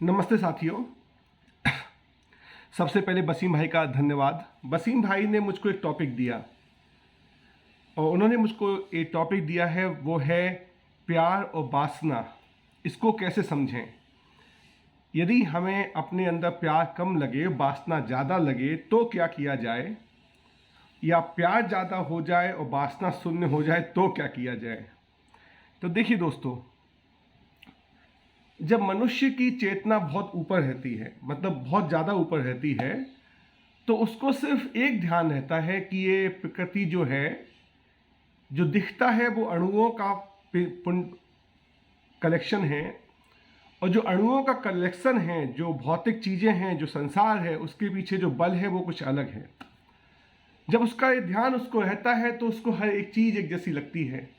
नमस्ते साथियों। सबसे पहले वसीम भाई का धन्यवाद। वसीम भाई ने मुझको एक टॉपिक दिया और उन्होंने मुझको एक टॉपिक दिया है, वो है प्यार और वासना। इसको कैसे समझें? यदि हमें अपने अंदर प्यार कम लगे, वासना ज़्यादा लगे तो क्या किया जाए, या प्यार ज़्यादा हो जाए और वासना शून्य हो जाए तो क्या किया जाए? तो देखिए दोस्तों, जब मनुष्य की चेतना बहुत ऊपर रहती है, मतलब बहुत ज़्यादा ऊपर रहती है, तो उसको सिर्फ एक ध्यान रहता है कि ये प्रकृति जो है, जो दिखता है वो अणुओं का कलेक्शन है, और जो अणुओं का कलेक्शन है, जो भौतिक चीज़ें हैं, जो संसार है, उसके पीछे जो बल है वो कुछ अलग है। जब उसका ये ध्यान उसको रहता है तो उसको हर एक चीज़ एक जैसी लगती है।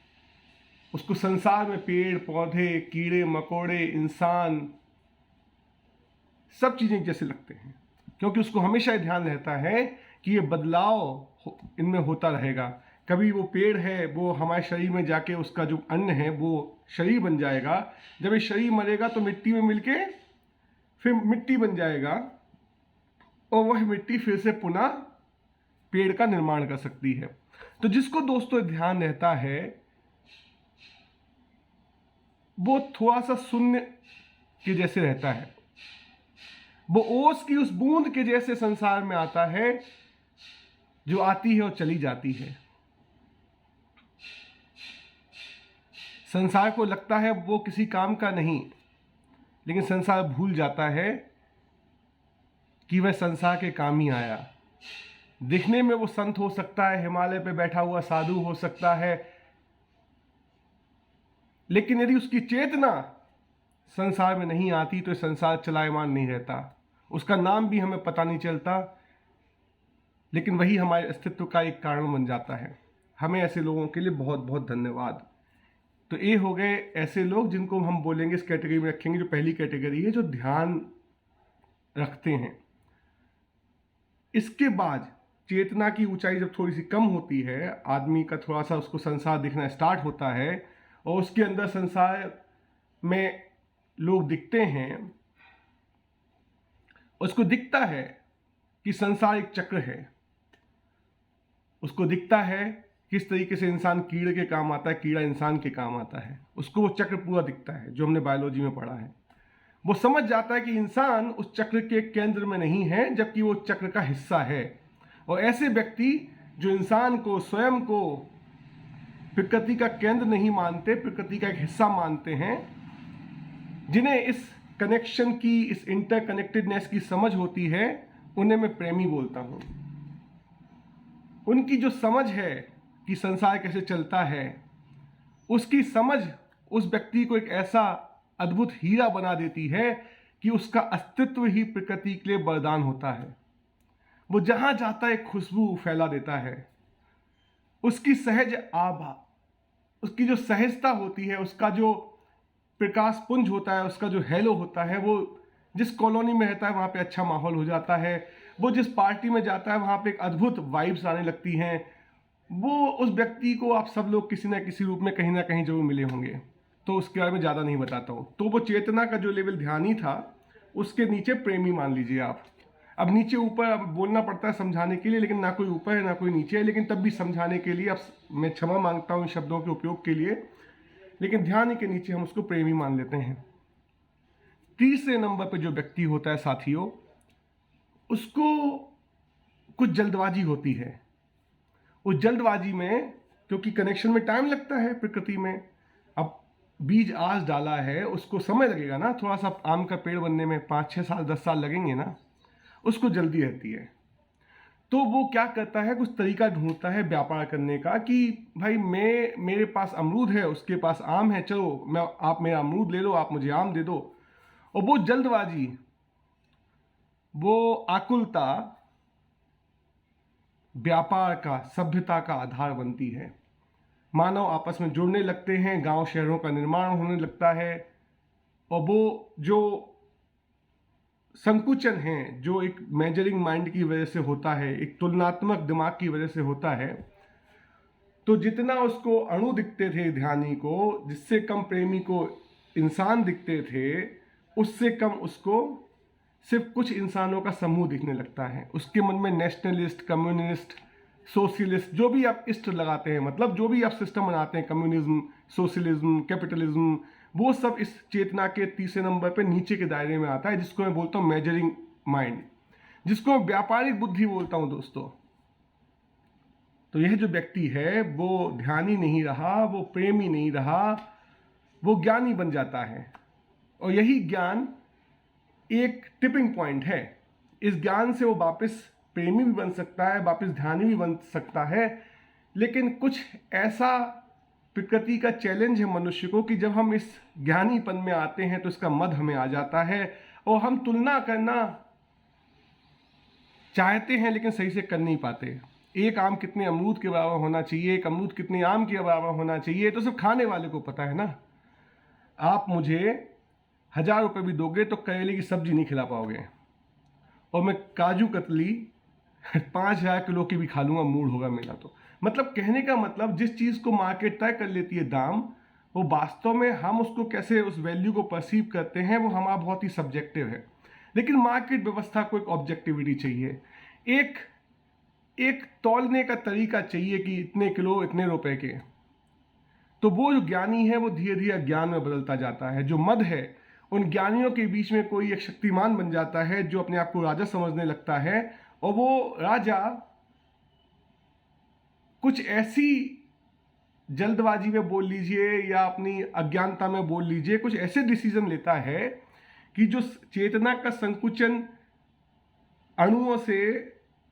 उसको संसार में पेड़ पौधे, कीड़े मकोड़े, इंसान, सब चीज़ें एक जैसे लगते हैं, क्योंकि उसको हमेशा ये ध्यान रहता है कि ये बदलाव इनमें होता रहेगा। कभी वो पेड़ है, वो हमारे शरीर में जाके उसका जो अन्न है वो शरीर बन जाएगा। जब ये शरीर मरेगा तो मिट्टी में मिलके फिर मिट्टी बन जाएगा, और वह मिट्टी फिर से पुनः पेड़ का निर्माण कर सकती है। तो जिसको दोस्तों ध्यान रहता है वो थोड़ा सा शून्य के जैसे रहता है, वो ओस की उस बूंद के जैसे संसार में आता है, जो आती है और चली जाती है। संसार को लगता है वो किसी काम का नहीं, लेकिन संसार भूल जाता है कि वह संसार के काम ही आया। दिखने में वो संत हो सकता है, हिमालय पे बैठा हुआ साधु हो सकता है, लेकिन यदि उसकी चेतना संसार में नहीं आती तो संसार चलायमान नहीं रहता। उसका नाम भी हमें पता नहीं चलता, लेकिन वही हमारे अस्तित्व का एक कारण बन जाता है। हमें ऐसे लोगों के लिए बहुत बहुत धन्यवाद। तो ये हो गए ऐसे लोग जिनको हम बोलेंगे, इस कैटेगरी में रखेंगे, जो पहली कैटेगरी है, जो ध्यान रखते हैं। इसके बाद चेतना की ऊंचाई जब थोड़ी सी कम होती है, आदमी का थोड़ा सा उसको संसार दिखना स्टार्ट होता है, और उसके अंदर संसार में लोग दिखते हैं, उसको दिखता है कि संसार एक चक्र है। उसको दिखता है किस तरीके से इंसान कीड़े के काम आता है, कीड़ा इंसान के काम आता है। उसको वो चक्र पूरा दिखता है जो हमने बायोलॉजी में पढ़ा है। वो समझ जाता है कि इंसान उस चक्र के केंद्र में नहीं है, जबकि वो चक्र का हिस्सा है। और ऐसे व्यक्ति जो इंसान को, स्वयं को प्रकृति का केंद्र नहीं मानते, प्रकृति का एक हिस्सा मानते हैं, जिन्हें इस कनेक्शन की, इस इंटरकनेक्टेडनेस की समझ होती है, उन्हें मैं प्रेमी बोलता हूं। उनकी जो समझ है कि संसार कैसे चलता है, उसकी समझ उस व्यक्ति को एक ऐसा अद्भुत हीरा बना देती है कि उसका अस्तित्व ही प्रकृति के लिए वरदान होता है। वो जहां जाता है खुशबू फैला देता है। उसकी सहज आभा, उसकी जो सहजता होती है, उसका जो प्रकाश पुंज होता है, उसका जो हेलो होता है, वो जिस कॉलोनी में रहता है वहाँ पे अच्छा माहौल हो जाता है। वो जिस पार्टी में जाता है वहाँ पे एक अद्भुत वाइब्स आने लगती हैं। वो उस व्यक्ति को आप सब लोग किसी न किसी रूप में कहीं ना कहीं जरूर मिले होंगे, तो उसके बारे में ज़्यादा नहीं बताता हूँ। तो वो चेतना का जो लेवल ध्यानी था, उसके नीचे प्रेमी मान लीजिए आप। अब नीचे ऊपर अब बोलना पड़ता है समझाने के लिए, लेकिन ना कोई ऊपर है ना कोई नीचे है, लेकिन तब भी समझाने के लिए अब मैं क्षमा मांगता हूँ इन शब्दों के उपयोग के लिए, लेकिन ध्यान के नीचे हम उसको प्रेमी मान लेते हैं। तीसरे नंबर पर जो व्यक्ति होता है साथियों, उसको कुछ जल्दबाजी होती है। उस जल्दबाजी में, क्योंकि कनेक्शन में टाइम लगता है प्रकृति में, अब बीज आज डाला है, उसको समय लगेगा ना, थोड़ा सा आम का पेड़ बनने में 5-6 साल 10 साल लगेंगे ना, उसको जल्दी रहती है। तो वो क्या करता है, कुछ तरीका ढूंढता है व्यापार करने का, कि भाई मेरे पास अमरूद है, उसके पास आम है, चलो आप मेरा अमरूद ले लो, आप मुझे आम दे दो। और वो जल्दबाजी, वो आकुलता व्यापार का, सभ्यता का आधार बनती है। मानव आपस में जुड़ने लगते हैं, गांव शहरों का निर्माण होने लगता है, और वो जो संकुचन है, जो एक मेजरिंग माइंड की वजह से होता है, एक तुलनात्मक दिमाग की वजह से होता है, तो जितना उसको अणु दिखते थे ध्यानी को, जिससे कम प्रेमी को इंसान दिखते थे, उससे कम उसको सिर्फ कुछ इंसानों का समूह दिखने लगता है। उसके मन में नेशनलिस्ट, कम्युनिस्ट, सोशलिस्ट, जो भी आप इष्ट लगाते हैं, मतलब जो भी आप सिस्टम बनाते हैं, कम्युनिज्म, सोशलिज्म, कैपिटलिज्म, वो सब इस चेतना के तीसरे नंबर पे नीचे के दायरे में आता है, जिसको मैं बोलता हूँ मेजरिंग माइंड, जिसको मैं व्यापारिक बुद्धि बोलता हूँ दोस्तों। तो यह जो व्यक्ति है वो ध्यानी नहीं रहा, वो प्रेमी नहीं रहा, वो ज्ञानी बन जाता है। और यही ज्ञान एक टिपिंग पॉइंट है। इस ज्ञान से वो वापस प्रेमी भी बन सकता है, वापस ध्यानी भी बन सकता है। लेकिन कुछ ऐसा प्रकृति का चैलेंज है मनुष्य को कि जब हम इस ज्ञानीपन में आते हैं तो इसका मद हमें आ जाता है और हम तुलना करना चाहते हैं लेकिन सही से कर नहीं पाते। एक आम कितने अमरूद के बराबर होना चाहिए, एक अमरूद कितने आम के बराबर होना चाहिए, तो सिर्फ खाने वाले को पता है ना। आप मुझे 1000 रुपये भी दोगे तो करेले की सब्जी नहीं खिला पाओगे, और मैं काजू कतली 5000 किलो की भी खा लूँगा, मूड होगा मेरा। तो मतलब कहने का मतलब, जिस चीज़ को मार्केट तय कर लेती है दाम, वो वास्तव में हम उसको कैसे उस वैल्यू को परसीव करते हैं वो हमारा बहुत ही सब्जेक्टिव है। लेकिन मार्केट व्यवस्था को एक ऑब्जेक्टिविटी चाहिए, एक तौलने का तरीका चाहिए कि इतने किलो इतने रुपए के। तो वो जो ज्ञानी है वो धीरे धीरे अज्ञान में बदलता जाता है। जो मद है, उन ज्ञानियों के बीच में कोई एक शक्तिमान बन जाता है जो अपने आप को राजा समझने लगता है, और वो राजा कुछ ऐसी जल्दबाजी में बोल लीजिए या अपनी अज्ञानता में बोल लीजिए, कुछ ऐसे डिसीजन लेता है कि जो चेतना का संकुचन अणुओं से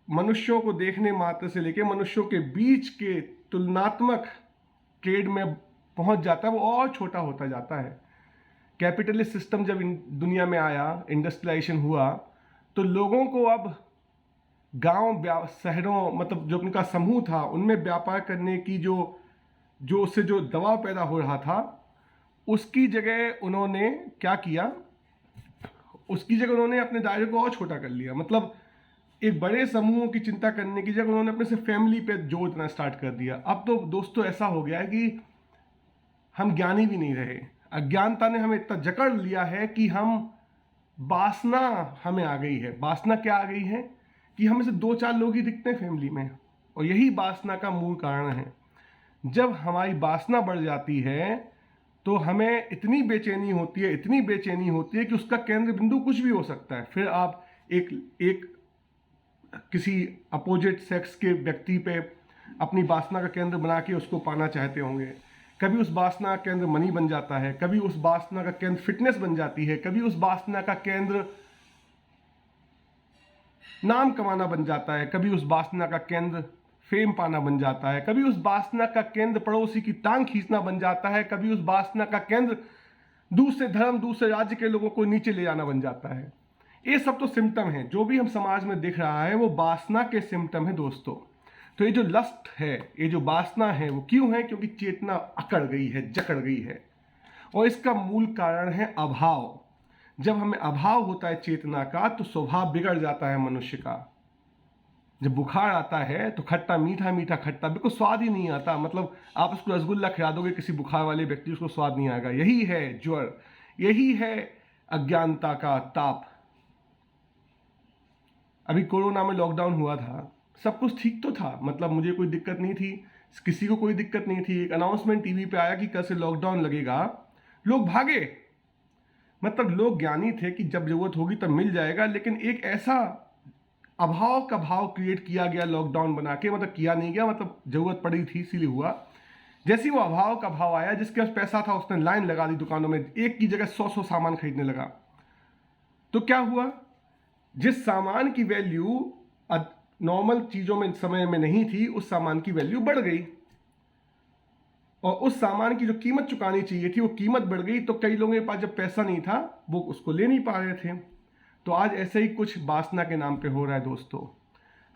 मनुष्यों को देखने मात्र से लेकर मनुष्यों के बीच के तुलनात्मक ट्रेड में पहुंच जाता है, वो और छोटा होता जाता है। कैपिटलिस्ट सिस्टम जब दुनिया में आया, इंडस्ट्रियलाइजेशन हुआ, तो लोगों को अब गांव शहरों, मतलब जो उनका समूह था, उनमें व्यापार करने की जो उससे जो दबाव पैदा हो रहा था, उसकी जगह उन्होंने क्या किया, उसकी जगह उन्होंने अपने दायरे को और छोटा कर लिया। मतलब एक बड़े समूहों की चिंता करने की जगह उन्होंने अपने से फैमिली पे जोर देना स्टार्ट कर दिया। अब तो दोस्तों ऐसा हो गया है कि हम ज्ञानी भी नहीं रहे, अज्ञानता ने हमें इतना जकड़ लिया है कि हम वासना हमें आ गई है। वासना क्या आ गई है कि हमें से 2-4 लोग ही दिखते हैं फैमिली में, और यही वासना का मूल कारण है। जब हमारी वासना बढ़ जाती है तो हमें इतनी बेचैनी होती है, इतनी बेचैनी होती है कि उसका केंद्र बिंदु कुछ भी हो सकता है। फिर आप एक किसी अपोजिट सेक्स के व्यक्ति पे अपनी वासना का केंद्र बना के उसको पाना चाहते होंगे। कभी उस वासना का केंद्र मनी बन जाता है, कभी उस वासना का केंद्र फिटनेस बन जाती है, कभी उस वासना का केंद्र नाम कमाना बन जाता है, कभी उस वासना का केंद्र फेम पाना बन जाता है, कभी उस वासना का केंद्र पड़ोसी की टांग खींचना बन जाता है, कभी उस वासना का केंद्र दूसरे धर्म, दूसरे राज्य के लोगों को नीचे ले जाना बन जाता है। ये सब तो सिम्टम है, जो भी हम समाज में दिख रहा है वो वासना के सिम्टम है दोस्तों। तो ये जो लस्ट है, ये जो वासना है, वो क्यों है? क्योंकि चेतना अकड़ गई है, जकड़ गई है, और इसका मूल कारण है अभाव। जब हमें अभाव होता है चेतना का तो स्वभाव बिगड़ जाता है मनुष्य का। जब बुखार आता है तो खट्टा मीठा, मीठा खट्टा, बिल्कुल स्वाद ही नहीं आता। मतलब आप उसको रसगुल्ला खिला दोगे किसी बुखार वाले व्यक्ति, उसको स्वाद नहीं आएगा। यही है ज्वर, यही है अज्ञानता का ताप। अभी कोरोना में लॉकडाउन हुआ था, सब कुछ ठीक तो था, मतलब मुझे कोई दिक्कत नहीं थी, किसी को कोई दिक्कत नहीं थी। एक अनाउंसमेंट टीवी पे आया कि कल से लॉकडाउन लगेगा, लोग भागे। मतलब लोग ज्ञानी थे कि जब जरूरत होगी तब मिल जाएगा, लेकिन एक ऐसा अभाव का भाव क्रिएट किया गया लॉकडाउन बना के, मतलब किया नहीं गया, मतलब जरूरत पड़ी थी इसीलिए हुआ। जैसे वो अभाव का भाव आया, जिसके पास पैसा था उसने लाइन लगा दी दुकानों में, एक की जगह 100 सामान खरीदने लगा। तो क्या हुआ? जिस सामान की वैल्यू नॉर्मल चीजों में समय में नहीं थी, उस सामान की वैल्यू बढ़ गई, और उस सामान की जो कीमत चुकानी चाहिए थी वो कीमत बढ़ गई। तो कई लोगों के पास जब पैसा नहीं था वो उसको ले नहीं पा रहे थे। तो आज ऐसे ही कुछ वासना के नाम पे हो रहा है दोस्तों।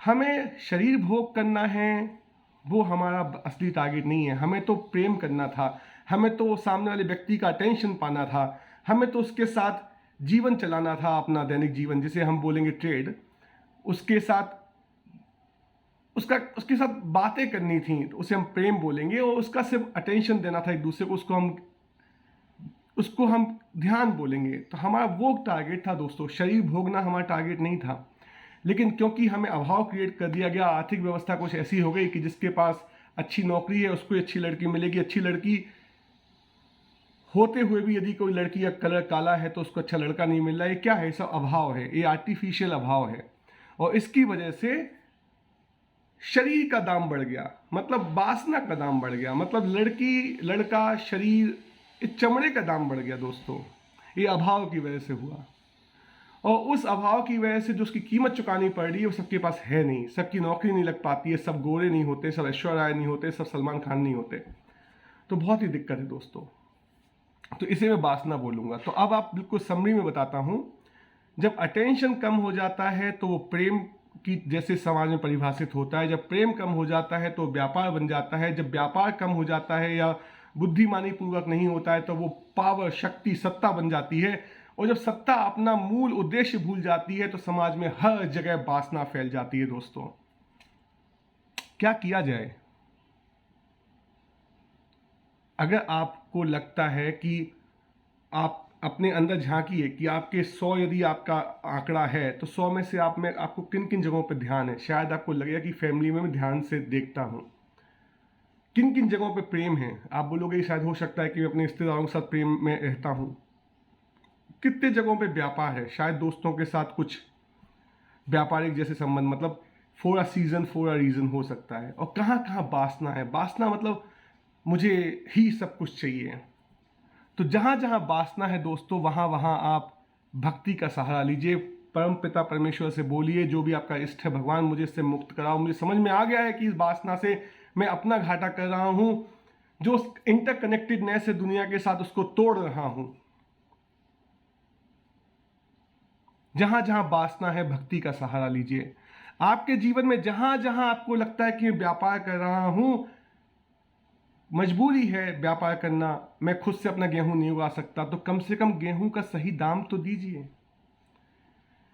हमें शरीर भोग करना है, वो हमारा असली टारगेट नहीं है। हमें तो प्रेम करना था, हमें तो सामने वाले व्यक्ति का अटेंशन पाना था, हमें तो उसके साथ जीवन चलाना था, अपना दैनिक जीवन जिसे हम बोलेंगे ट्रेड, उसके साथ उसके साथ बातें करनी थी, तो उसे हम प्रेम बोलेंगे, और उसका सिर्फ अटेंशन देना था एक दूसरे को। उसको हम उसको हम ध्यान बोलेंगे। तो हमारा वो टारगेट था दोस्तों, शरीर भोगना हमारा टारगेट नहीं था। लेकिन क्योंकि हमें अभाव क्रिएट कर दिया गया, आर्थिक व्यवस्था कुछ ऐसी हो गई कि जिसके पास अच्छी नौकरी है उसको अच्छी लड़की मिलेगी, अच्छी लड़की होते हुए भी यदि कोई लड़की का कलर काला है तो उसको अच्छा लड़का नहीं मिल रहा है। ये क्या है? सब अभाव है, ये आर्टिफिशियल अभाव है। और इसकी वजह से शरीर का दाम बढ़ गया, मतलब वासना का दाम बढ़ गया, मतलब लड़की लड़का शरीर, इस चमड़े का दाम बढ़ गया दोस्तों। ये अभाव की वजह से हुआ। और उस अभाव की वजह से जो उसकी कीमत चुकानी पड़ रही है वो सबके पास है नहीं। सबकी नौकरी नहीं लग पाती है, सब गोरे नहीं होते, सब ऐश्वर्या राय नहीं होते, सब सलमान खान नहीं होते। तो बहुत ही दिक्कत है दोस्तों। तो इसे मैं वासना बोलूँगा। तो अब आप बिल्कुल समरी में बताता हूँ। जब अटेंशन कम हो जाता है तो वो प्रेम की जैसे समाज में परिभाषित होता है। जब प्रेम कम हो जाता है तो व्यापार बन जाता है। जब व्यापार कम हो जाता है या बुद्धिमानी पूर्वक नहीं होता है तो वो पावर, शक्ति, सत्ता बन जाती है। और जब सत्ता अपना मूल उद्देश्य भूल जाती है तो समाज में हर जगह वासना फैल जाती है दोस्तों। क्या किया जाए? अगर आपको लगता है कि आप अपने अंदर झांकिए कि आपके 100 यदि आपका आंकड़ा है तो 100 में से आप में आपको किन किन जगहों पर ध्यान है। शायद आपको लगेगा कि फैमिली में मैं ध्यान से देखता हूं। किन किन जगहों पे प्रेम है? आप बोलोगे शायद हो सकता है कि मैं अपने रिश्तेदारों के साथ प्रेम में रहता हूं। कितने जगहों पे व्यापार है? शायद दोस्तों के साथ कुछ व्यापारिक जैसे संबंध, मतलब for a season for a reason हो सकता है। और कहाँ कहाँ वासना है? वासना मतलब मुझे ही सब कुछ चाहिए। तो जहाँ जहाँ वासना है दोस्तों, वहाँ वहाँ आप भक्ति का सहारा लीजिए। परम पिता परमेश्वर से बोलिए, जो भी आपका इष्ट है, भगवान मुझे इससे मुक्त कराओ। मुझे समझ में आ गया है कि इस वासना से मैं अपना घाटा कर रहा हूँ, जो इंटरकनेक्टेडनेस है दुनिया के साथ उसको तोड़ रहा हूँ। जहाँ जहाँ वासना है, भक्ति का सहारा लीजिए। आपके जीवन में जहाँ जहाँ आपको लगता है कि मैं व्यापार कर रहा हूँ, मजबूरी है व्यापार करना, मैं खुद से अपना गेहूं नहीं उगा सकता, तो कम से कम गेहूं का सही दाम तो दीजिए।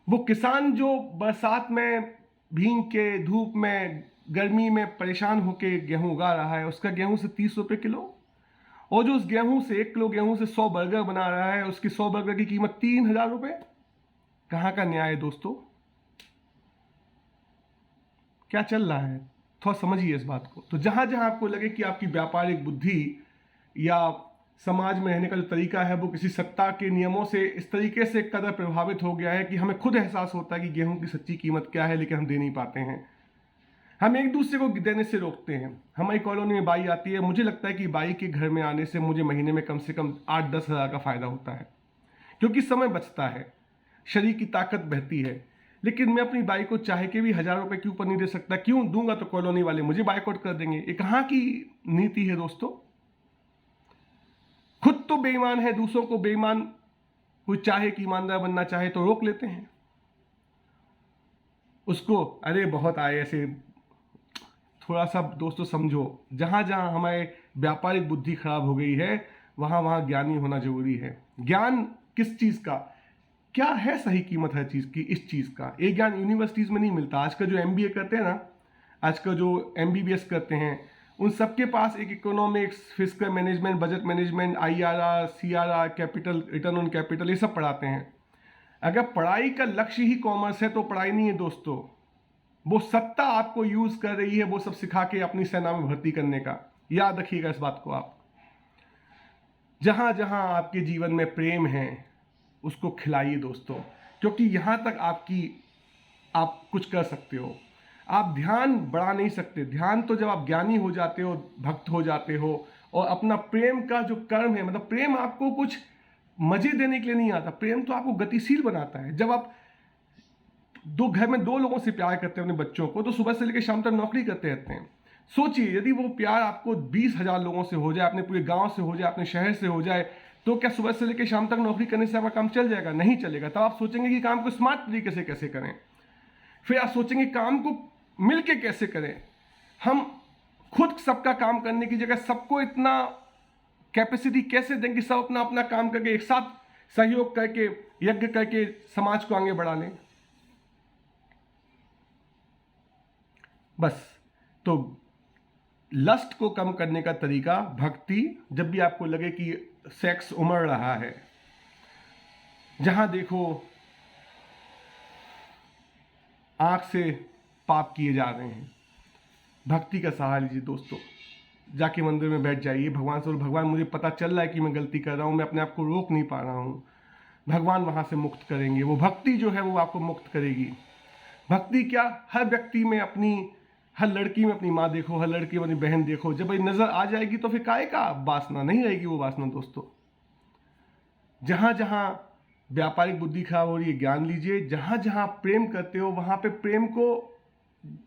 वो किसान जो बरसात में भीग के, धूप में, गर्मी में परेशान होके गेहूं उगा रहा है, उसका गेहूं से 30 रुपए किलो। और जो उस गेहूं से 1 किलो गेहूं से 100 बर्गर बना रहा है, उसकी 100 बर्गर की कीमत 3000 रुपए। कहाँ का न्याय है दोस्तों? क्या चल रहा है? थोड़ा समझिए इस बात को। तो जहां जहां आपको लगे कि आपकी व्यापारिक बुद्धि या समाज में रहने का जो तरीका है वो किसी सत्ता के नियमों से इस तरीके से कदर प्रभावित हो गया है कि हमें खुद एहसास होता है कि गेहूं की सच्ची कीमत क्या है, लेकिन हम दे नहीं पाते हैं। हम एक दूसरे को देने से रोकते हैं। हमारी कॉलोनी में बाई आती है, मुझे लगता है कि बाई के घर में आने से मुझे महीने में कम से कम 8-10 हज़ार का फायदा होता है, क्योंकि समय बचता है, शरीर की ताकत बहती है। लेकिन मैं अपनी बाई को चाहे के भी 1000 रुपए के ऊपर नहीं दे सकता। क्यों दूंगा? तो कॉलोनी वाले मुझे बाइकआउट कर देंगे। ये कहाँ की नीति है दोस्तों? खुद तो बेईमान है, दूसरों को बेईमान, कोई चाहे कि ईमानदार बनना चाहे तो रोक लेते हैं उसको। अरे बहुत आए ऐसे। थोड़ा सा दोस्तों समझो, जहां जहां हमारे व्यापारिक बुद्धि खराब हो गई है वहां वहां ज्ञानी होना जरूरी है। ज्ञान किस चीज का? क्या है सही कीमत हर चीज की? इस चीज का एक ज्ञान यूनिवर्सिटीज में नहीं मिलता। आज का जो एमबीए करते हैं ना, आज का जो एमबीबीएस करते हैं, उन सबके पास एक economics, fiscal management, budget management, IRR, CRR, capital, return on capital, ये सब पढ़ाते हैं। अगर पढ़ाई का लक्ष्य ही कॉमर्स है तो पढ़ाई नहीं है दोस्तों। वो सत्ता आपको यूज कर रही है वो सब सिखा के अपनी सेना में भर्ती करने का। याद रखिएगा इस बात को आप। जहां जहां आपके जीवन में प्रेम है उसको खिलाइए दोस्तों, क्योंकि यहां तक आप कुछ कर सकते हो। आप ध्यान बढ़ा नहीं सकते। ध्यान तो जब आप ज्ञानी हो जाते हो, भक्त हो जाते हो, और अपना प्रेम का जो कर्म है, मतलब प्रेम आपको कुछ मजे देने के लिए नहीं आता, प्रेम तो आपको गतिशील बनाता है। जब आप घर में 2 लोगों से प्यार करते हैं अपने बच्चों को, तो सुबह से लेकर शाम तक नौकरी करते रहते हैं। सोचिए यदि वो प्यार आपको 20,000 लोगों से हो जाए, अपने पूरे गांव से हो जाए, अपने शहर से हो जाए, तो क्या सुबह से लेकर शाम तक नौकरी करने से आपका काम चल जाएगा? नहीं चलेगा। तब आप सोचेंगे कि काम को स्मार्ट तरीके से कैसे करें। फिर आप सोचेंगे काम को मिलके कैसे करें। हम खुद सबका काम करने की जगह सबको इतना कैपेसिटी कैसे दें कि सब अपना अपना काम करके एक साथ सहयोग करके, यज्ञ करके समाज को आगे बढ़ा लें। बस। तो लस्ट को कम करने का तरीका भक्ति। जब भी आपको लगे कि सेक्स उमड़ रहा है, जहां देखो आंख से पाप किए जा रहे हैं। भक्ति का सहारा लीजिए दोस्तों, जाके मंदिर में बैठ जाइए, भगवान से, भगवान मुझे पता चल रहा है कि मैं गलती कर रहा हूँ, मैं अपने आप को रोक नहीं पा रहा हूँ। भगवान वहाँ से मुक्त करेंगे। वो भक्ति जो है वो आपको मुक्त करेगी। भक्ति क्या, हर व्यक्ति में अपनी, हर लड़की में अपनी माँ देखो, हर लड़की में अपनी बहन देखो। जब ये नजर आ जाएगी तो फिर काहे का वासना नहीं रहेगी। वो वासना दोस्तों, जहां जहां व्यापारिक बुद्धि खराब हो रही है, ज्ञान लीजिए। जहां जहां प्रेम करते हो वहां पे प्रेम को,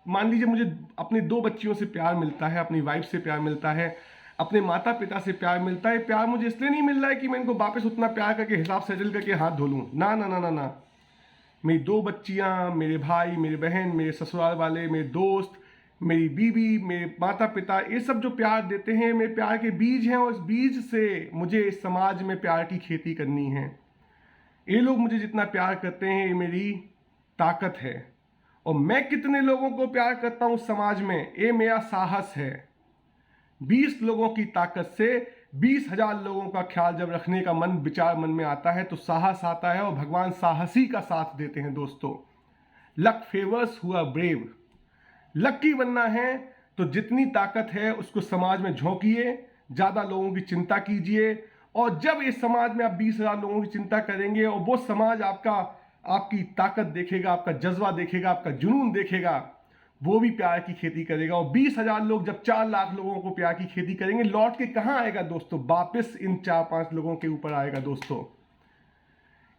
मान लीजिए मुझे अपनी 2 बच्चियों से प्यार मिलता है, अपनी वाइफ से प्यार मिलता है, अपने माता पिता से प्यार मिलता है। प्यार मुझे इसलिए नहीं मिल रहा है कि मैं इनको वापस उतना प्यार करके हिसाब सेटल करके हाथ धो लूँ। ना ना ना ना ना, मेरी 2 बच्चियाँ, मेरे भाई, मेरी बहन, मेरे ससुराल वाले, मेरे दोस्त, मेरी बीवी, मेरे माता पिता, ये सब जो प्यार देते हैं, मेरे प्यार के बीज हैं। और इस बीज से मुझे इस समाज में प्यार की खेती करनी है। ये लोग मुझे जितना प्यार करते हैं, ये मेरी ताकत है। और मैं कितने लोगों को प्यार करता हूँ समाज में, ये मेरा साहस है। 20 लोगों की ताकत से 20,000 लोगों का ख्याल जब रखने का मन, विचार मन में आता है तो साहस आता है। और भगवान साहसी का साथ देते हैं दोस्तों। Luck favours who are brave. Lucky बनना है तो जितनी ताकत है उसको समाज में झोंकिए, ज़्यादा लोगों की चिंता कीजिए। और जब इस समाज में आप 20,000 लोगों की चिंता करेंगे और वो समाज आपकी ताकत देखेगा, आपका जज्बा देखेगा, आपका जुनून देखेगा, वो भी प्यार की खेती करेगा। और 20,000 लोग जब 4 लाख लोगों को प्यार की खेती करेंगे, लौट के कहाँ आएगा दोस्तों, वापस इन 4-5 लोगों के ऊपर आएगा दोस्तों।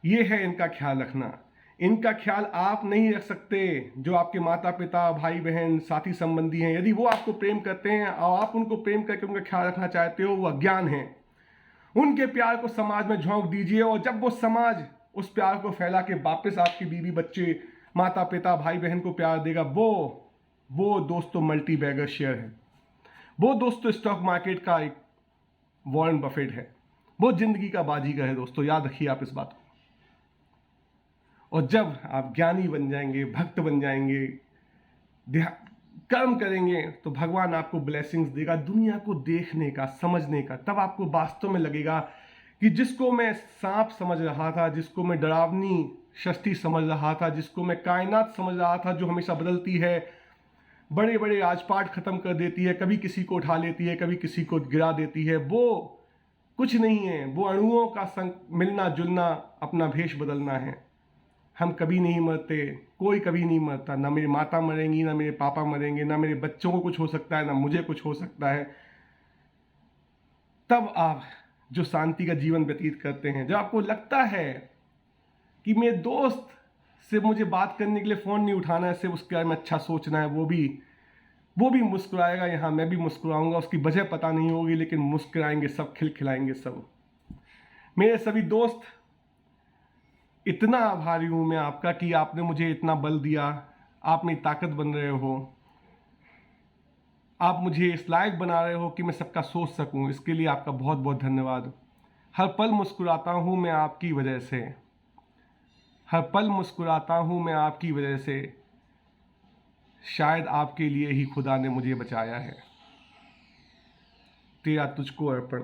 ये है इनका ख्याल रखना। इनका ख्याल आप नहीं रख सकते। जो आपके माता पिता, भाई बहन, साथी संबंधी हैं, यदि वो आपको प्रेम करते हैं और आप उनको प्रेम करके उनका ख्याल रखना चाहते हो, वो अज्ञान है। उनके प्यार को समाज में झोंक दीजिए। और जब वो समाज उस प्यार को फैला के वापस आपकी बीवी, बच्चे, माता पिता, भाई बहन को प्यार देगा, वो दोस्तों मल्टी बैगर शेयर है। वो दोस्तों स्टॉक मार्केट का एक वॉरेन बफेट है। वो जिंदगी का बाजीगर है दोस्तों, याद रखिए आप इस बात को। और जब आप ज्ञानी बन जाएंगे, भक्त बन जाएंगे, कर्म करेंगे, तो भगवान आपको ब्लेसिंग्स देगा दुनिया को देखने का, समझने का। तब आपको वास्तव में लगेगा कि जिसको मैं सांप समझ रहा था, जिसको मैं डरावनी शक्ति समझ रहा था, जिसको मैं कायनात समझ रहा था जो हमेशा बदलती है, बड़े बड़े राजपाट खत्म कर देती है, कभी किसी को उठा लेती है, कभी किसी को गिरा देती है, वो कुछ नहीं है। वो अणुओं का मिलना जुलना, अपना भेष बदलना है। हम कभी नहीं मरते, कोई कभी नहीं मरता। ना मेरी माता मरेंगी, ना मेरे पापा मरेंगे, ना मेरे बच्चों को कुछ हो सकता है, ना मुझे कुछ हो सकता है। तब आप जो शांति का जीवन व्यतीत करते हैं, जब आपको लगता है कि मेरे दोस्त से मुझे बात करने के लिए फ़ोन नहीं उठाना है, सिर्फ उसके बारे में अच्छा सोचना है, वो भी मुस्कुराएगा, यहाँ मैं भी मुस्कुराऊंगा। उसकी वजह पता नहीं होगी, लेकिन मुस्कुराएंगे सब, खिलखिलाएंगे सब। मेरे सभी दोस्त, इतना आभारी हूँ मैं आपका कि आपने मुझे इतना बल दिया। आप मेरी ताकत बन रहे हो। आप मुझे इस लायक बना रहे हो कि मैं सबका सोच सकूं। इसके लिए आपका बहुत बहुत धन्यवाद। हर पल मुस्कुराता हूँ मैं आपकी वजह से। हर पल मुस्कुराता हूँ मैं आपकी वजह से। शायद आपके लिए ही खुदा ने मुझे बचाया है। तेरा तुझको अर्पण।